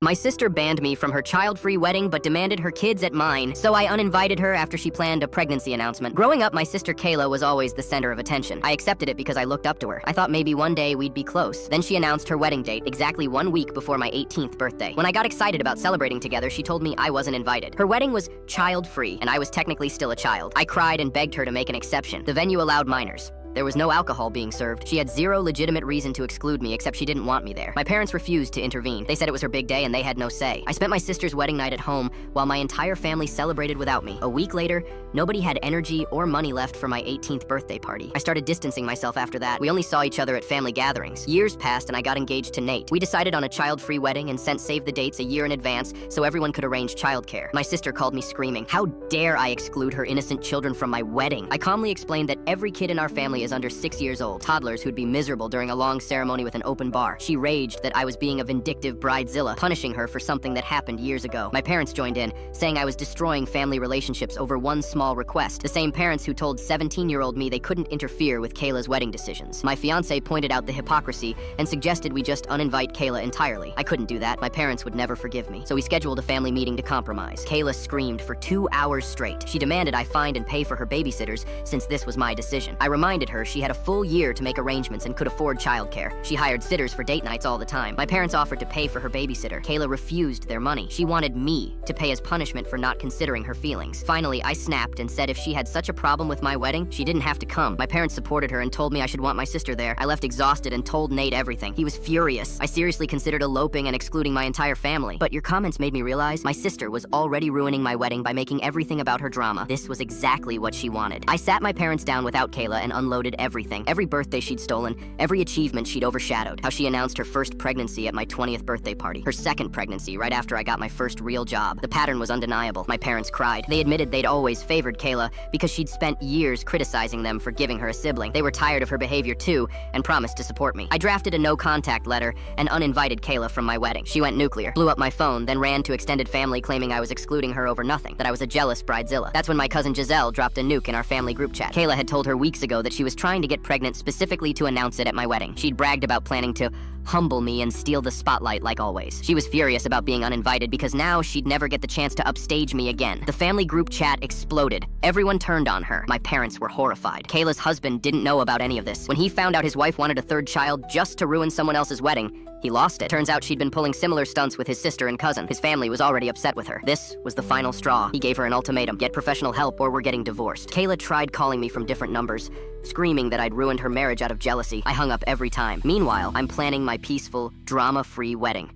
My sister banned me from her child-free wedding but demanded her kids at mine, so I uninvited her after she planned a pregnancy announcement. Growing up, my sister Kayla was always the center of attention. I accepted it because I looked up to her. I thought maybe one day we'd be close. Then she announced her wedding date exactly 1 week before my 18th birthday. When I got excited about celebrating together, she told me I wasn't invited. Her wedding was child-free, and I was technically still a child. I cried and begged her to make an exception. The venue allowed minors. There was no alcohol being served. She had zero legitimate reason to exclude me except she didn't want me there. My parents refused to intervene. They said it was her big day and they had no say. I spent my sister's wedding night at home while my entire family celebrated without me. A week later, nobody had energy or money left for my 18th birthday party. I started distancing myself after that. We only saw each other at family gatherings. Years passed and I got engaged to Nate. We decided on a child-free wedding and sent save the dates a year in advance so everyone could arrange childcare. My sister called me screaming, "How dare I exclude her innocent children from my wedding?" I calmly explained that every kid in our family is under 6 years old, toddlers who'd be miserable during a long ceremony with an open bar. She raged that I was being a vindictive bridezilla, punishing her for something that happened years ago. My parents joined in, saying I was destroying family relationships over one small request. The same parents who told 17-year-old me they couldn't interfere with Kayla's wedding decisions. My fiancé pointed out the hypocrisy and suggested we just uninvite Kayla entirely. I couldn't do that. My parents would never forgive me. So we scheduled a family meeting to compromise. Kayla screamed for 2 hours straight. She demanded I find and pay for her babysitters since this was my decision. I reminded her she had a full year to make arrangements and could afford childcare. She hired sitters for date nights all the time. My parents offered to pay for her babysitter. Kayla refused their money. She wanted me to pay as punishment for not considering her feelings. Finally, I snapped and said if she had such a problem with my wedding, she didn't have to come. My parents supported her and told me I should want my sister there. I left exhausted and told Nate everything. He was furious. I seriously considered eloping and excluding my entire family. But your comments made me realize my sister was already ruining my wedding by making everything about her drama. This was exactly what she wanted. I sat my parents down without Kayla and unloaded everything. Every birthday she'd stolen, every achievement she'd overshadowed. How she announced her first pregnancy at my 20th birthday party. Her second pregnancy right after I got my first real job. The pattern was undeniable. My parents cried. They admitted they'd always favored Kayla because she'd spent years criticizing them for giving her a sibling. They were tired of her behavior too and promised to support me. I drafted a no-contact letter and uninvited Kayla from my wedding. She went nuclear, blew up my phone, then ran to extended family claiming I was excluding her over nothing, that I was a jealous bridezilla. That's when my cousin Giselle dropped a nuke in our family group chat. Kayla had told her weeks ago that she was trying to get pregnant specifically to announce it at my wedding. She'd bragged about planning to humble me and steal the spotlight like always. She was furious about being uninvited because now she'd never get the chance to upstage me again. The family group chat exploded. Everyone turned on her. My parents were horrified. Kayla's husband didn't know about any of this. When he found out his wife wanted a third child just to ruin someone else's wedding, he lost it. Turns out she'd been pulling similar stunts with his sister and cousin. His family was already upset with her. This was the final straw. He gave her an ultimatum: get professional help or we're getting divorced. Kayla tried calling me from different numbers, screaming that I'd ruined her marriage out of jealousy. I hung up every time. Meanwhile, I'm planning my peaceful, drama-free wedding.